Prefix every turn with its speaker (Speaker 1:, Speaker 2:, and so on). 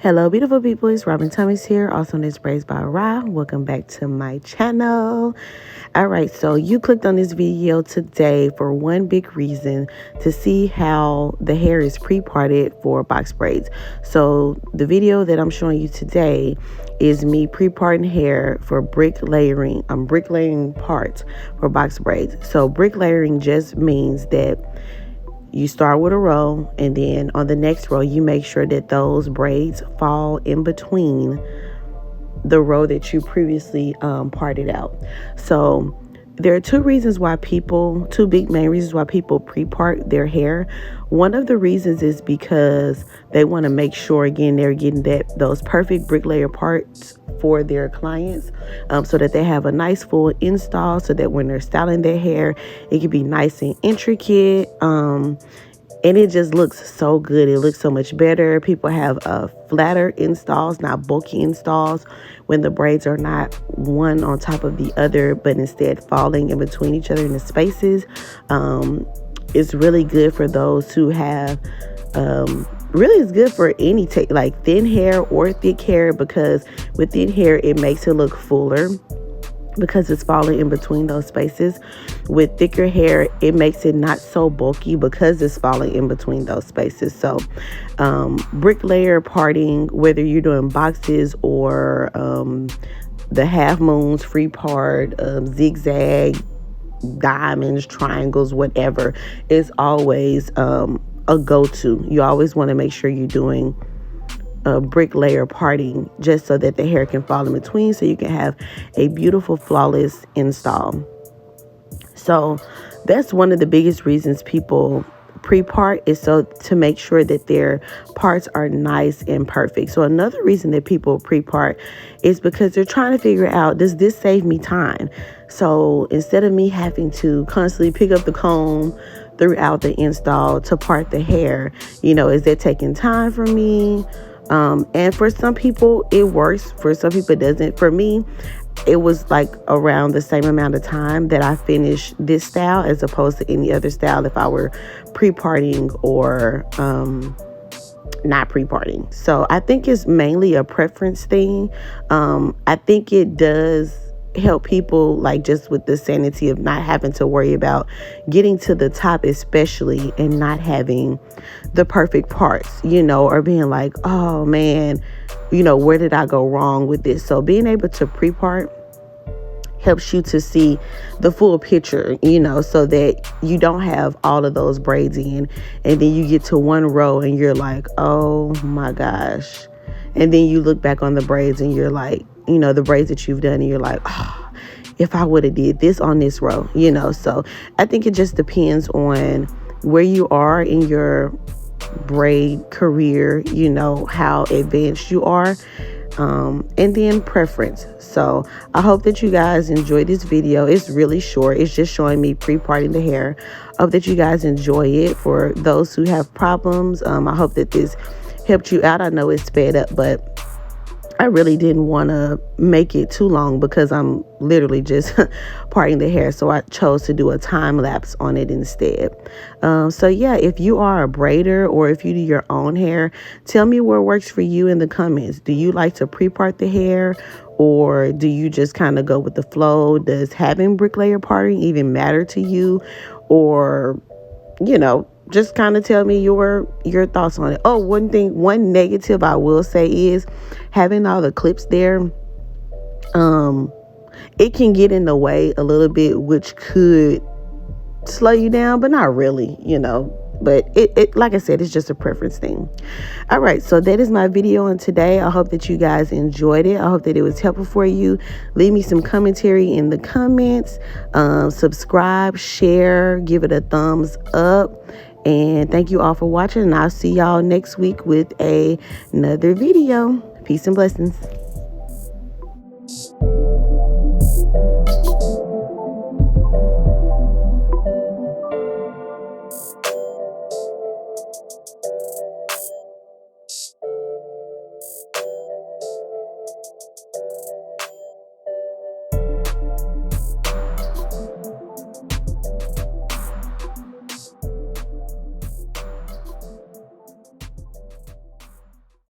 Speaker 1: Hello, beautiful people. It's Robin Thomas here, also known as Braids by Ra. Welcome back to my channel. All right, so you clicked on this video today for one big reason: to see how the hair is pre-parted for box braids. So the video that I'm showing you today is me pre-parting hair for bricklayering. I'm bricklaying parts for box braids. So bricklayering just means that you start with a row, and then on the next row, you make sure that those braids fall in between the row that you previously parted out. So there are two big main reasons why people pre-part their hair. One of the reasons is because they want to make sure, again, they're getting those perfect bricklayer parts for their clients, so that they have a nice full install, so that when they're styling their hair, it can be nice and intricate. And it just looks so good. It looks so much better. People have flatter installs, not bulky installs, when the braids are not one on top of the other, but instead falling in between each other in the spaces. It's really good for those who have, really it's good for any like thin hair or thick hair, because with thin hair, it makes it look fuller because it's falling in between those spaces. With thicker hair, it makes it not so bulky because it's falling in between those spaces. So bricklayer parting, whether you're doing boxes or the half moons, free part, zigzag, diamonds, triangles, whatever, is always a go-to. You always want to make sure you're doing bricklayer parting, just so that the hair can fall in between, so you can have a beautiful, flawless install. So that's one of the biggest reasons people pre-part, is so to make sure that their parts are nice and perfect. So another reason that people pre-part is because they're trying to figure out, does this save me time? So instead of me having to constantly pick up the comb throughout the install to part the hair, is that taking time from me? And for some people it works, for some people it doesn't. For me, it was like around the same amount of time that I finished this style as opposed to any other style if I were pre-parting or not pre-parting. So I think it's mainly a preference thing. I think it does help people, like, just with the sanity of not having to worry about getting to the top, especially, and not having the perfect parts, or being like, oh man, where did I go wrong with this? So being able to pre-part helps you to see the full picture, so that you don't have all of those braids in, and then you get to one row and you're like, oh my gosh. And then you look back on the braids and you're like, the braids that you've done, and you're like, oh, if I would have did this on this row, So I think it just depends on where you are in your braid career, how advanced you are, and then preference. So I hope that you guys enjoy this video. It's really short. It's just showing me pre-parting the hair. I hope that you guys enjoy it. For those who have problems, I hope that this helped you out. I know it's sped up, but I really didn't want to make it too long because I'm literally just parting the hair. So I chose to do a time lapse on it instead. So yeah, if you are a braider or if you do your own hair, tell me what works for you in the comments. Do you like to pre-part the hair, or do you just kind of go with the flow? Does having bricklayer parting even matter to you? Or, just kind of tell me your thoughts on it. Oh, one negative I will say is having all the clips there. It can get in the way a little bit, which could slow you down, but not really, But it like I said, it's just a preference thing. All right, so that is my video on today. I hope that you guys enjoyed it. I hope that it was helpful for you. Leave me some commentary in the comments. Subscribe, share, give it a thumbs up. And thank you all for watching. And I'll see y'all next week with another video. Peace and blessings.